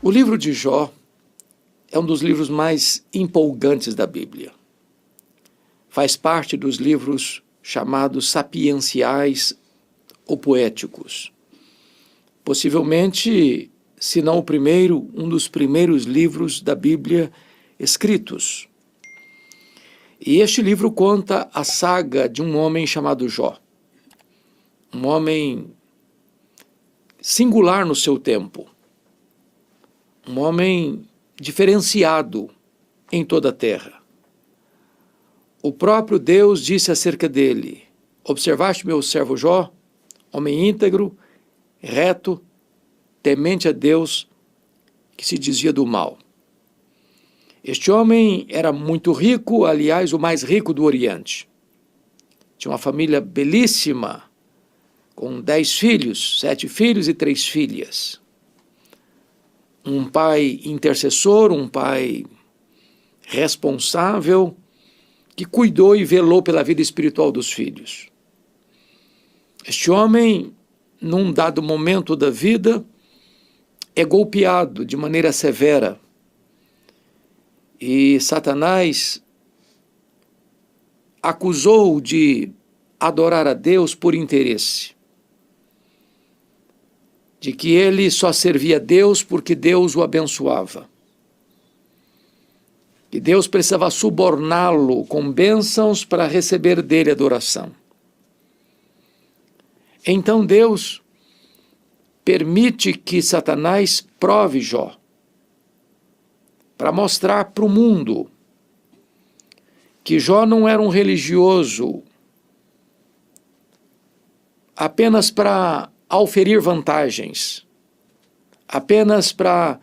O livro de Jó é um dos livros mais empolgantes da Bíblia. Faz parte dos livros chamados sapienciais ou poéticos. Possivelmente, se não o primeiro, um dos primeiros livros da Bíblia escritos. E este livro conta a saga de um homem chamado Jó. Um homem singular no seu tempo. Um homem diferenciado em toda a terra. O próprio Deus disse acerca dele: observaste meu servo Jó, homem íntegro, reto, temente a Deus, que se desvia do mal. Este homem era muito rico, aliás, o mais rico do Oriente. Tinha uma família belíssima, com 10 filhos, 7 filhos e 3 filhas. Um pai intercessor, um pai responsável, que cuidou e velou pela vida espiritual dos filhos. Este homem, num dado momento da vida, é golpeado de maneira severa. E Satanás acusou de adorar a Deus por interesse. De que ele só servia a Deus porque Deus o abençoava. Que Deus precisava suborná-lo com bênçãos para receber dele adoração. Então Deus permite que Satanás prove Jó, para mostrar para o mundo que Jó não era um religioso apenas para auferir vantagens, apenas para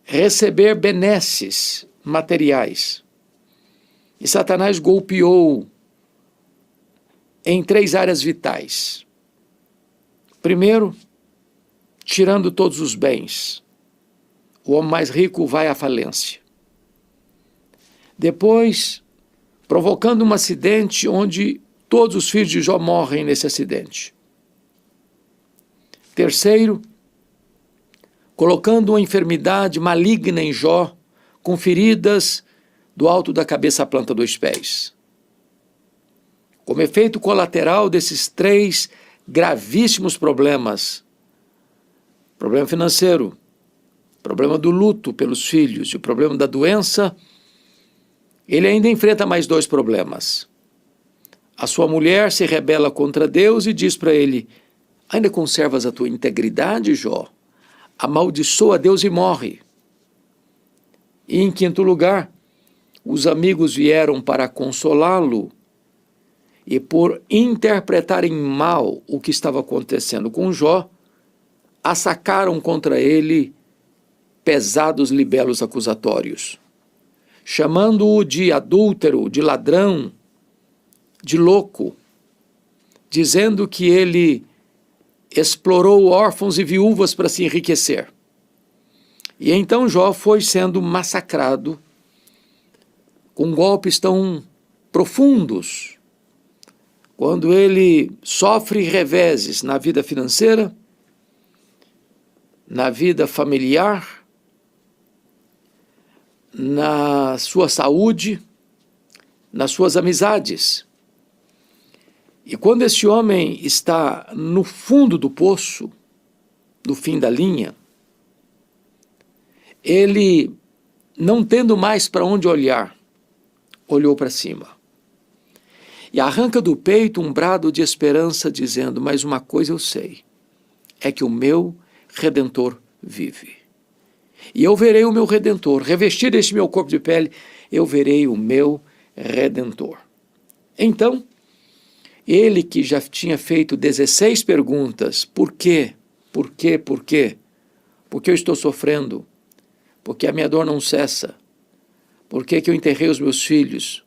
receber benesses materiais. E Satanás golpeou em 3 áreas vitais. Primeiro, tirando todos os bens. O homem mais rico vai à falência. Depois, provocando um acidente onde todos os filhos de Jó morrem nesse acidente. Terceiro, colocando uma enfermidade maligna em Jó, com feridas do alto da cabeça à planta dos pés. Como efeito colateral desses 3 gravíssimos problemas: problema financeiro, problema do luto pelos filhos e o problema da doença, ele ainda enfrenta mais 2 problemas. A sua mulher se rebela contra Deus e diz para ele: ainda conservas a tua integridade, Jó? Amaldiçoa a Deus e morre. E em 5º lugar, os amigos vieram para consolá-lo e, por interpretarem mal o que estava acontecendo com Jó, assacaram contra ele pesados libelos acusatórios, chamando-o de adúltero, de ladrão, de louco, dizendo que ele explorou órfãos e viúvas para se enriquecer. E então Jó foi sendo massacrado com golpes tão profundos, quando ele sofre reveses na vida financeira, na vida familiar, na sua saúde, nas suas amizades. E quando esse homem está no fundo do poço, no fim da linha, ele, não tendo mais para onde olhar, olhou para cima. E arranca do peito um brado de esperança, dizendo: mas uma coisa eu sei, é que o meu Redentor vive. E eu verei o meu Redentor, revestido este meu corpo de pele, eu verei o meu Redentor. Então, ele que já tinha feito 16 perguntas: por quê? Por quê? Por quê? Porque eu estou sofrendo? Porque a minha dor não cessa? Por que eu enterrei os meus filhos?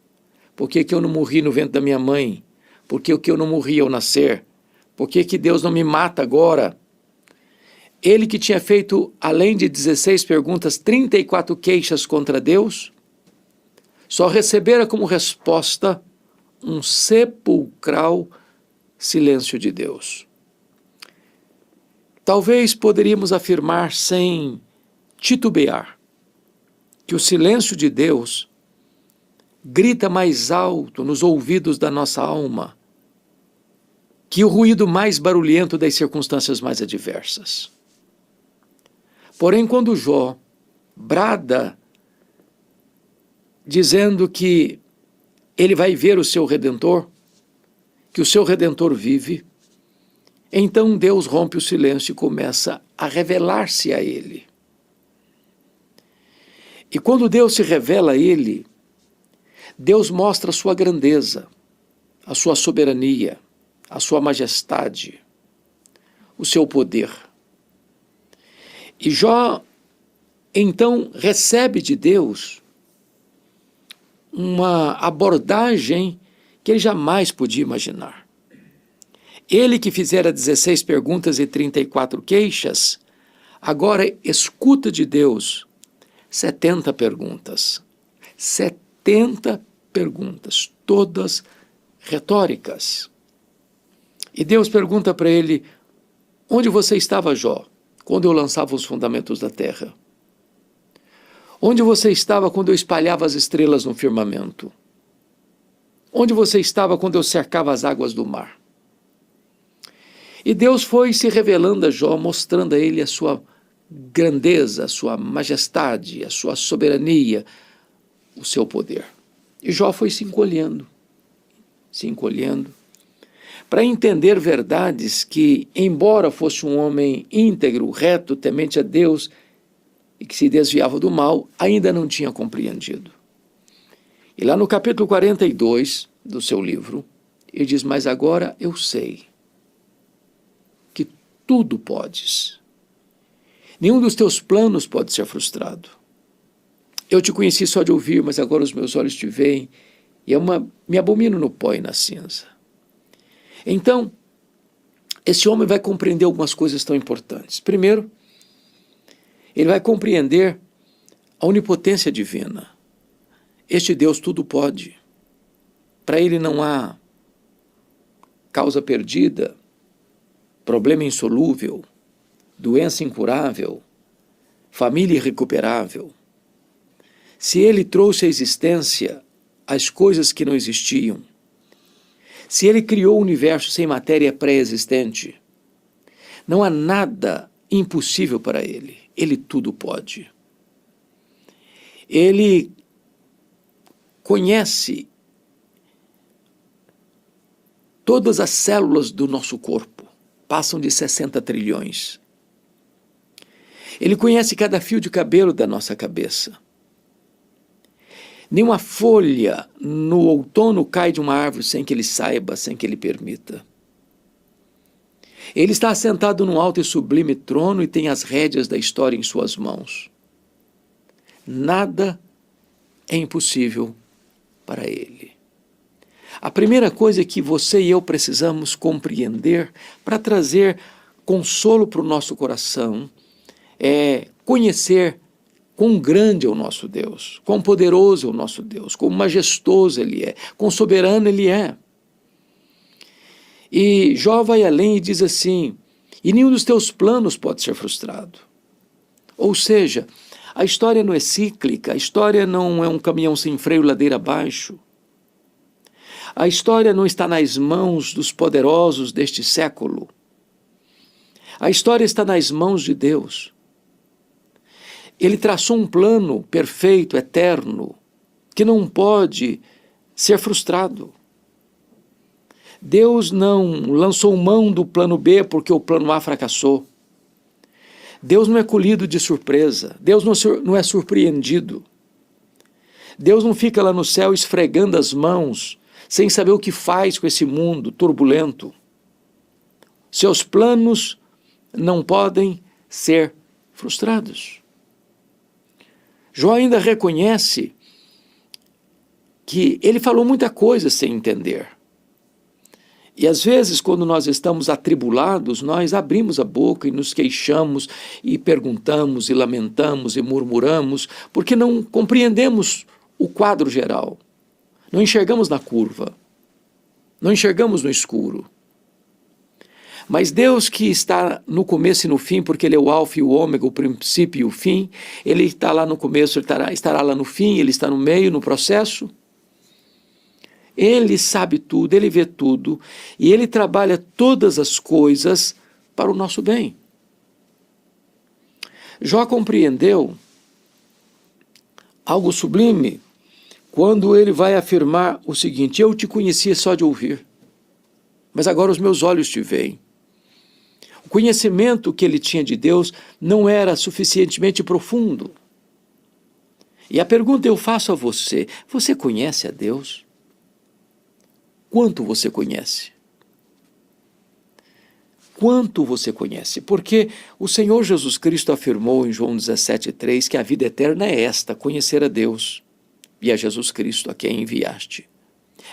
Por que eu não morri no ventre da minha mãe? Por que eu não morri ao nascer? Por que Deus não me mata agora? Ele que tinha feito, além de 16 perguntas, 34 queixas contra Deus, só recebera como resposta um sepulcral silêncio de Deus. Talvez poderíamos afirmar, sem titubear, que o silêncio de Deus grita mais alto nos ouvidos da nossa alma que o ruído mais barulhento das circunstâncias mais adversas. Porém, quando Jó brada, dizendo que ele vai ver o seu Redentor, que o seu Redentor vive, então Deus rompe o silêncio e começa a revelar-se a ele. E quando Deus se revela a ele, Deus mostra a sua grandeza, a sua soberania, a sua majestade, o seu poder. E Jó, então, recebe de Deus uma abordagem que ele jamais podia imaginar. Ele que fizera 16 perguntas e 34 queixas, agora escuta de Deus 70 perguntas. 70 perguntas, todas retóricas. E Deus pergunta para ele: onde você estava, Jó, quando eu lançava os fundamentos da terra? Onde você estava quando eu espalhava as estrelas no firmamento? Onde você estava quando eu cercava as águas do mar? E Deus foi se revelando a Jó, mostrando a ele a sua grandeza, a sua majestade, a sua soberania, o seu poder. E Jó foi se encolhendo, para entender verdades que, embora fosse um homem íntegro, reto, temente a Deus e que se desviava do mal, ainda não tinha compreendido. E lá no capítulo 42 do seu livro, ele diz: mas agora eu sei que tudo podes. Nenhum dos teus planos pode ser frustrado. Eu te conheci só de ouvir, mas agora os meus olhos te veem, e me abomino no pó e na cinza. Então, esse homem vai compreender algumas coisas tão importantes. Primeiro, ele vai compreender a onipotência divina. Este Deus tudo pode. Para ele não há causa perdida, problema insolúvel, doença incurável, família irrecuperável. Se ele trouxe à existência as coisas que não existiam, se ele criou o universo sem matéria pré-existente, não há nada impossível para ele. Ele tudo pode. Ele conhece todas as células do nosso corpo, passam de 60 trilhões. Ele conhece cada fio de cabelo da nossa cabeça. Nenhuma folha no outono cai de uma árvore sem que ele saiba, sem que ele permita. Ele está assentado num alto e sublime trono e tem as rédeas da história em suas mãos. Nada é impossível para ele. A primeira coisa que você e eu precisamos compreender para trazer consolo para o nosso coração é conhecer quão grande é o nosso Deus, quão poderoso é o nosso Deus, quão majestoso Ele é, quão soberano Ele é. E Jó vai além e diz assim: e nenhum dos teus planos pode ser frustrado. Ou seja, a história não é cíclica, a história não é um caminhão sem freio ladeira abaixo. A história não está nas mãos dos poderosos deste século. A história está nas mãos de Deus. Ele traçou um plano perfeito, eterno, que não pode ser frustrado. Deus não lançou mão do plano B porque o plano A fracassou. Deus não é colhido de surpresa. Deus não é surpreendido. Deus não fica lá no céu esfregando as mãos sem saber o que faz com esse mundo turbulento. Seus planos não podem ser frustrados. Jó ainda reconhece que ele falou muita coisa sem entender. E às vezes, quando nós estamos atribulados, nós abrimos a boca e nos queixamos e perguntamos e lamentamos e murmuramos, porque não compreendemos o quadro geral. Não enxergamos na curva, não enxergamos no escuro. Mas Deus que está no começo e no fim, porque Ele é o alfa e o ômega, o princípio e o fim, Ele está lá no começo, Ele estará lá no fim, Ele está no meio, no processo. Ele sabe tudo, Ele vê tudo, e Ele trabalha todas as coisas para o nosso bem. Jó compreendeu algo sublime quando ele vai afirmar o seguinte: eu te conhecia só de ouvir, mas agora os meus olhos te veem. O conhecimento que ele tinha de Deus não era suficientemente profundo. E a pergunta eu faço a você: você conhece a Deus? Quanto você conhece? Quanto você conhece? Porque o Senhor Jesus Cristo afirmou em João 17,3 que a vida eterna é esta, conhecer a Deus e a Jesus Cristo, a quem enviaste.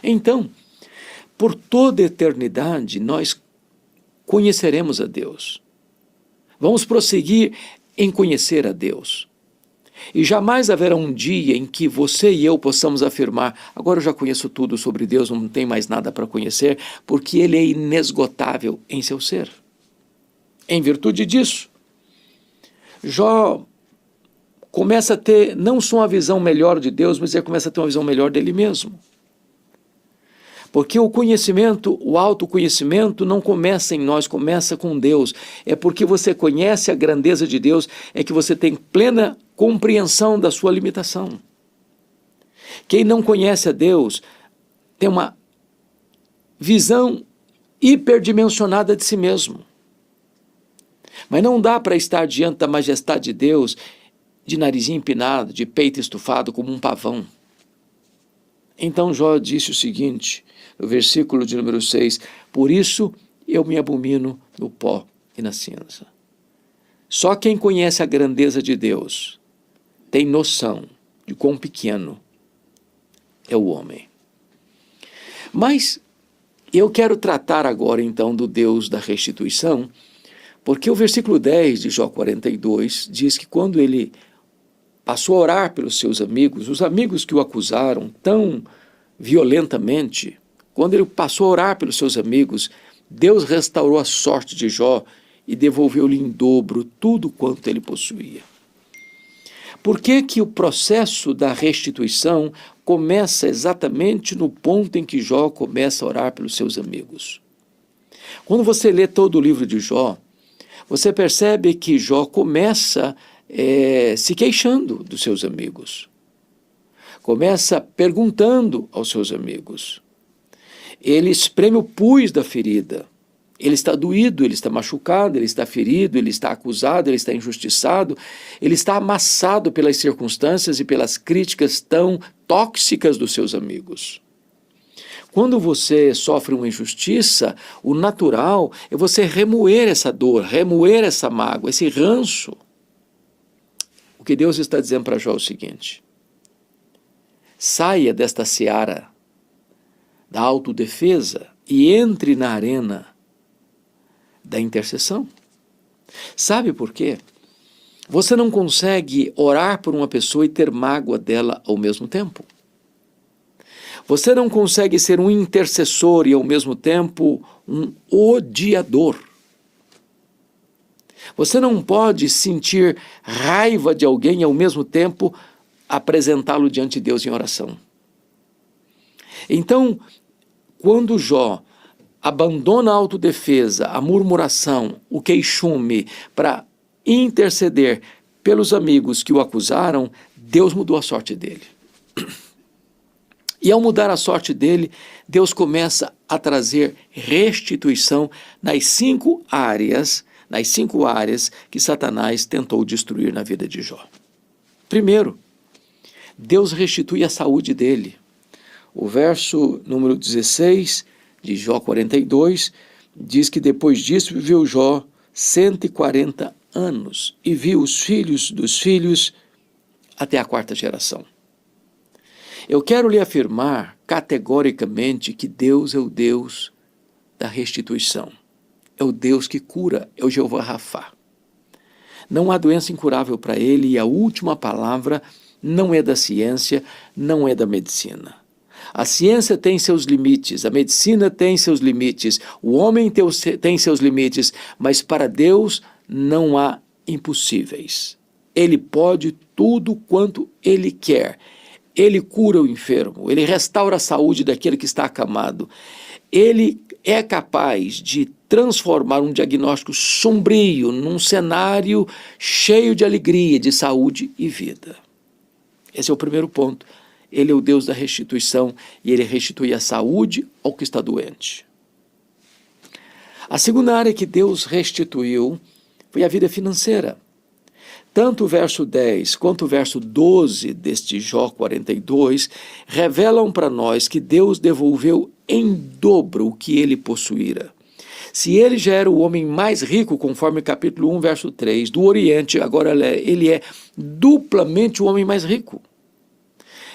Então, por toda a eternidade, nós conheceremos a Deus. Vamos prosseguir em conhecer a Deus. E jamais haverá um dia em que você e eu possamos afirmar: agora eu já conheço tudo sobre Deus, não tem mais nada para conhecer, porque Ele é inesgotável em seu ser. Em virtude disso, Jó começa a ter não só uma visão melhor de Deus, mas ele começa a ter uma visão melhor dele mesmo. Porque o conhecimento, o autoconhecimento não começa em nós, começa com Deus. É porque você conhece a grandeza de Deus, é que você tem plena compreensão da sua limitação. Quem não conhece a Deus tem uma visão hiperdimensionada de si mesmo. Mas não dá para estar diante da majestade de Deus de narizinho empinado, de peito estufado como um pavão. Então Jó disse o seguinte, no versículo de número 6, por isso eu me abomino no pó e na cinza. Só quem conhece a grandeza de Deus tem noção de quão pequeno é o homem. Mas eu quero tratar agora então do Deus da restituição, porque o versículo 10 de Jó 42 diz que quando ele passou a orar pelos seus amigos, os amigos que o acusaram tão violentamente, quando ele passou a orar pelos seus amigos, Deus restaurou a sorte de Jó e devolveu-lhe em dobro tudo quanto ele possuía. Por que que o processo da restituição começa exatamente no ponto em que Jó começa a orar pelos seus amigos? Quando você lê todo o livro de Jó, você percebe que Jó começa se queixando dos seus amigos. Começa perguntando aos seus amigos. Ele espreme o pus da ferida. Ele está doído, ele está machucado, ele está ferido, ele está acusado, ele está injustiçado, ele está amassado pelas circunstâncias e pelas críticas tão tóxicas dos seus amigos. Quando você sofre uma injustiça, o natural é você remoer essa dor, remoer essa mágoa, esse ranço. O que Deus está dizendo para Jó é o seguinte: saia desta seara da autodefesa e entre na arena da intercessão. Sabe por quê? Você não consegue orar por uma pessoa e ter mágoa dela ao mesmo tempo. Você não consegue ser um intercessor e ao mesmo tempo um odiador. Você não pode sentir raiva de alguém e ao mesmo tempo apresentá-lo diante de Deus em oração. Então, quando Jó abandona a autodefesa, a murmuração, o queixume para interceder pelos amigos que o acusaram, Deus mudou a sorte dele. E ao mudar a sorte dele, Deus começa a trazer restituição nas cinco áreas que Satanás tentou destruir na vida de Jó. Primeiro, Deus restitui a saúde dele. O verso número 16 de Jó 42 diz que depois disso viveu Jó 140 anos e viu os filhos dos filhos até a quarta geração. Eu quero lhe afirmar categoricamente que Deus é o Deus da restituição. É o Deus que cura, é o Jeová Rafá. Não há doença incurável para ele e a última palavra não é da ciência, não é da medicina. A ciência tem seus limites, a medicina tem seus limites, o homem tem seus limites, mas para Deus não há impossíveis. Ele pode tudo quanto Ele quer. Ele cura o enfermo, Ele restaura a saúde daquele que está acamado. Ele é capaz de transformar um diagnóstico sombrio num cenário cheio de alegria, de saúde e vida. Esse é o primeiro ponto. Ele é o Deus da restituição e Ele restitui a saúde ao que está doente. A segunda área que Deus restituiu foi a vida financeira. Tanto o verso 10 quanto o verso 12 deste Jó 42 revelam para nós que Deus devolveu em dobro o que ele possuíra. Se ele já era o homem mais rico, conforme capítulo 1, verso 3, do Oriente, agora ele é duplamente o homem mais rico.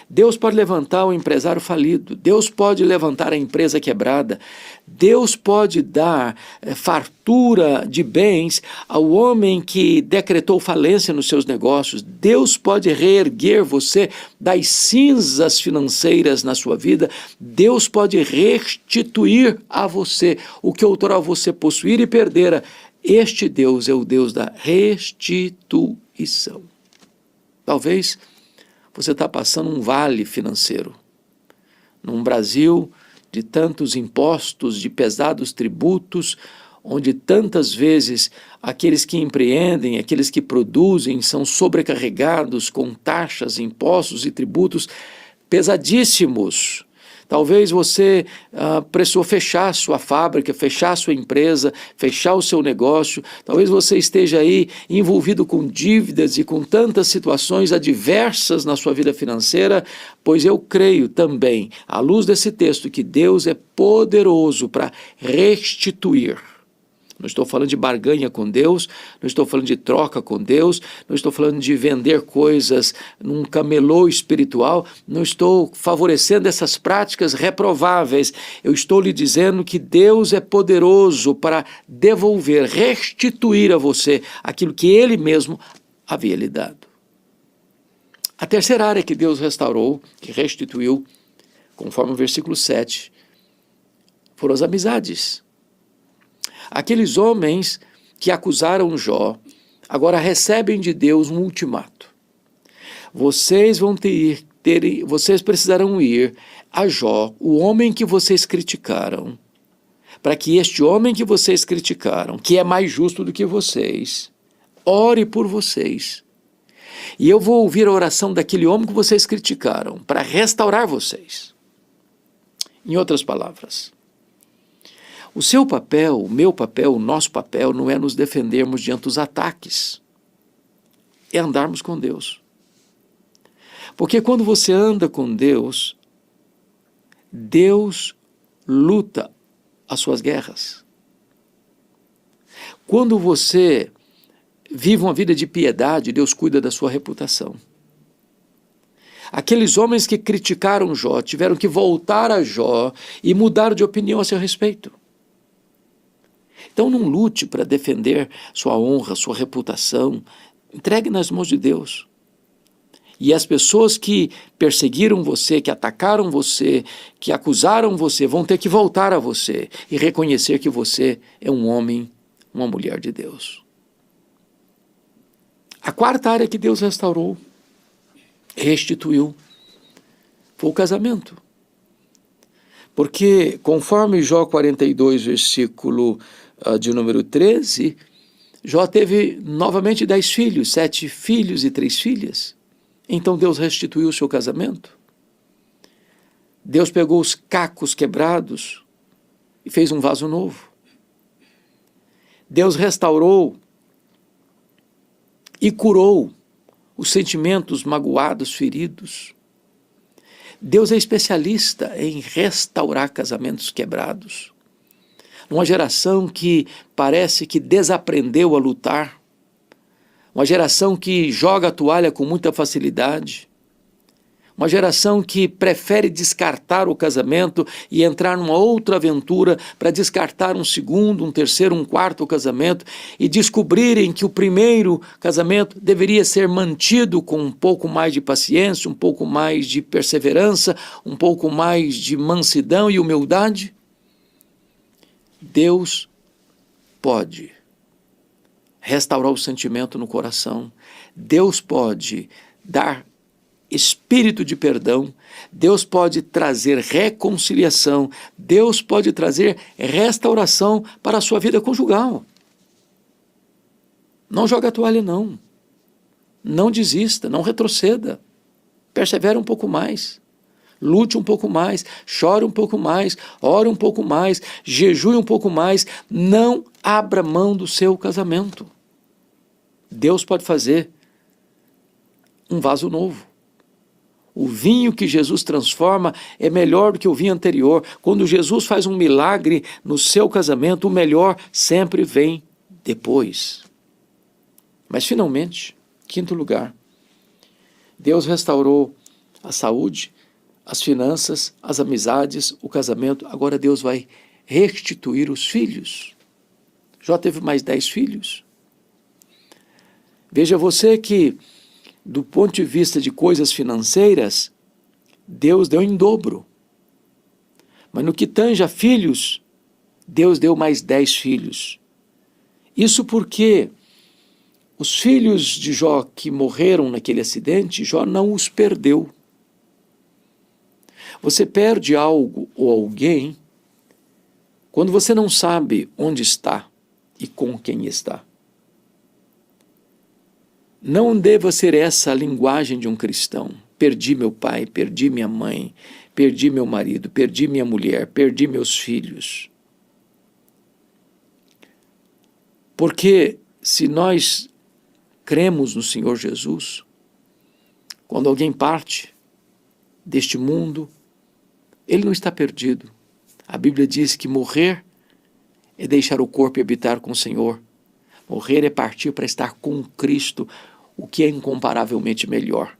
Deus pode levantar o empresário falido, Deus pode levantar a empresa quebrada, Deus pode dar fartura de bens ao homem que decretou falência nos seus negócios, Deus pode reerguer você das cinzas financeiras na sua vida, Deus pode restituir a você o que outrora você possuíra e perdera. Este Deus é o Deus da restituição. Talvez você está passando um vale financeiro. Num Brasil de tantos impostos, de pesados tributos, onde tantas vezes aqueles que empreendem, aqueles que produzem, são sobrecarregados com taxas, impostos e tributos pesadíssimos. Talvez você precisou fechar sua fábrica, fechar sua empresa, fechar o seu negócio. Talvez você esteja aí envolvido com dívidas e com tantas situações adversas na sua vida financeira, pois eu creio também, à luz desse texto, que Deus é poderoso para restituir. Não estou falando de barganha com Deus, não estou falando de troca com Deus, não estou falando de vender coisas num camelô espiritual, não estou favorecendo essas práticas reprováveis. Eu estou lhe dizendo que Deus é poderoso para devolver, restituir a você aquilo que Ele mesmo havia lhe dado. A terceira área que Deus restaurou, que restituiu, conforme o versículo 7, foram as amizades. Aqueles homens que acusaram Jó, agora recebem de Deus um ultimato. Vocês precisarão ir a Jó, o homem que vocês criticaram, para que este homem que vocês criticaram, que é mais justo do que vocês, ore por vocês. E eu vou ouvir a oração daquele homem que vocês criticaram, para restaurar vocês. Em outras palavras, o seu papel, o meu papel, o nosso papel não é nos defendermos diante dos ataques, é andarmos com Deus. Porque quando você anda com Deus, Deus luta as suas guerras. Quando você vive uma vida de piedade, Deus cuida da sua reputação. Aqueles homens que criticaram Jó tiveram que voltar a Jó e mudar de opinião a seu respeito. Então não lute para defender sua honra, sua reputação. Entregue nas mãos de Deus. E as pessoas que perseguiram você, que atacaram você, que acusaram você, vão ter que voltar a você e reconhecer que você é um homem, uma mulher de Deus. A quarta área que Deus restaurou, restituiu, foi o casamento. Porque, conforme Jó 42, versículo de número 13, Jó teve novamente 10 filhos, 7 filhos e 3 filhas. Então Deus restituiu o seu casamento. Deus pegou os cacos quebrados e fez um vaso novo. Deus restaurou e curou os sentimentos magoados, feridos. Deus é especialista em restaurar casamentos quebrados. Numa geração que parece que desaprendeu a lutar, uma geração que joga a toalha com muita facilidade, Uma geração que prefere descartar o casamento e entrar numa outra aventura para descartar um segundo, um terceiro, um quarto casamento e descobrirem que o primeiro casamento deveria ser mantido com um pouco mais de paciência, um pouco mais de perseverança, um pouco mais de mansidão e humildade. Deus pode restaurar o sentimento no coração. Deus pode dar espírito de perdão, Deus pode trazer reconciliação, Deus pode trazer restauração para a sua vida conjugal. Não joga a toalha, não. Não desista, não retroceda. Persevere um pouco mais. Lute um pouco mais, chore um pouco mais, ore um pouco mais, jejue um pouco mais. Não abra mão do seu casamento. Deus pode fazer um vaso novo. O vinho que Jesus transforma é melhor do que o vinho anterior. Quando Jesus faz um milagre no seu casamento, o melhor sempre vem depois. Mas finalmente, quinto lugar, Deus restaurou a saúde, as finanças, as amizades, o casamento. Agora Deus vai restituir os filhos. Jó teve mais 10 filhos. Veja você que, do ponto de vista de coisas financeiras, Deus deu em dobro. Mas no que tange a filhos, Deus deu mais 10 filhos. Isso porque os filhos de Jó que morreram naquele acidente, Jó não os perdeu. Você perde algo ou alguém quando você não sabe onde está e com quem está. Não deva ser essa a linguagem de um cristão. Perdi meu pai, perdi minha mãe, perdi meu marido, perdi minha mulher, perdi meus filhos. Porque se nós cremos no Senhor Jesus, quando alguém parte deste mundo, ele não está perdido. A Bíblia diz que morrer é deixar o corpo e habitar com o Senhor. Morrer é partir para estar com Cristo, o que é incomparavelmente melhor.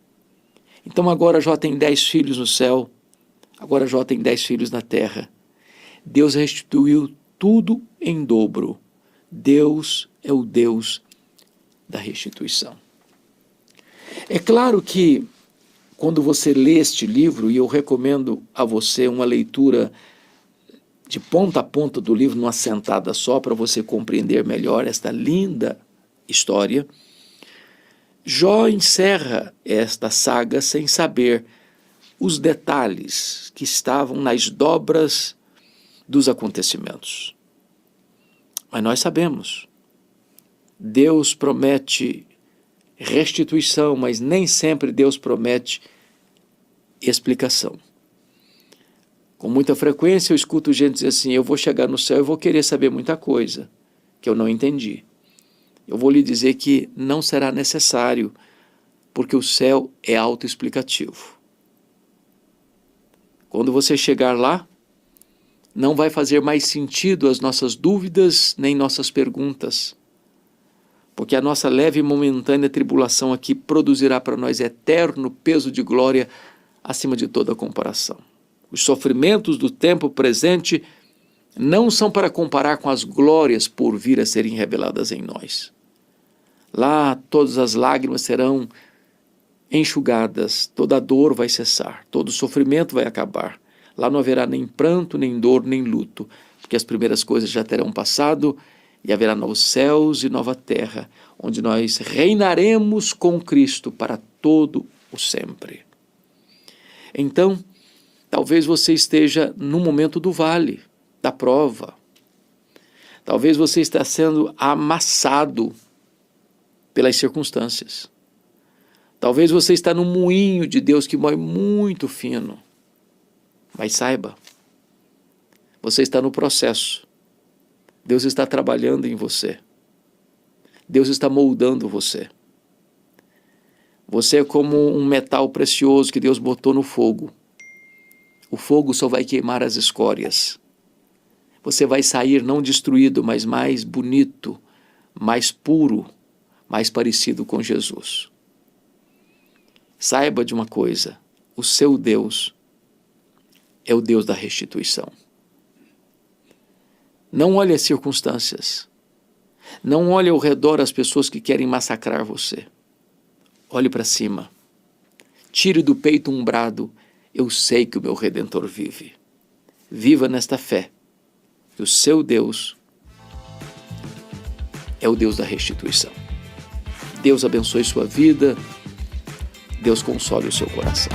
Então agora Jó tem 10 filhos no céu, agora Jó tem 10 filhos na terra. Deus restituiu tudo em dobro. Deus é o Deus da restituição. É claro que quando você lê este livro, e eu recomendo a você uma leitura de ponta a ponta do livro, numa sentada só, para você compreender melhor esta linda história, Jó encerra esta saga sem saber os detalhes que estavam nas dobras dos acontecimentos. Mas nós sabemos, Deus promete restituição, mas nem sempre Deus promete explicação. Com muita frequência eu escuto gente dizer assim: eu vou chegar no céu e vou querer saber muita coisa que eu não entendi. Eu vou lhe dizer que não será necessário, porque o céu é autoexplicativo. Quando você chegar lá, não vai fazer mais sentido as nossas dúvidas nem nossas perguntas, porque a nossa leve e momentânea tribulação aqui produzirá para nós eterno peso de glória acima de toda comparação. Os sofrimentos do tempo presente não são para comparar com as glórias por vir a serem reveladas em nós. Lá todas as lágrimas serão enxugadas, toda a dor vai cessar, todo o sofrimento vai acabar. Lá não haverá nem pranto, nem dor, nem luto, porque as primeiras coisas já terão passado e haverá novos céus e nova terra, onde nós reinaremos com Cristo para todo o sempre. Então, talvez você esteja no momento do vale, da prova. Talvez você esteja sendo amassado pelas circunstâncias. Talvez você está no moinho de Deus que moe muito fino. Mas saiba, você está no processo. Deus está trabalhando em você. Deus está moldando você. Você é como um metal precioso que Deus botou no fogo. O fogo só vai queimar as escórias. Você vai sair não destruído, mas mais bonito, mais puro, mais parecido com Jesus. Saiba de uma coisa: o seu Deus é o Deus da restituição. Não olhe as circunstâncias. Não olhe ao redor as pessoas que querem massacrar você. Olhe para cima. Tire do peito um brado: eu sei que o meu Redentor vive. Viva nesta fé, que o seu Deus é o Deus da restituição. Deus abençoe sua vida. Deus console o seu coração.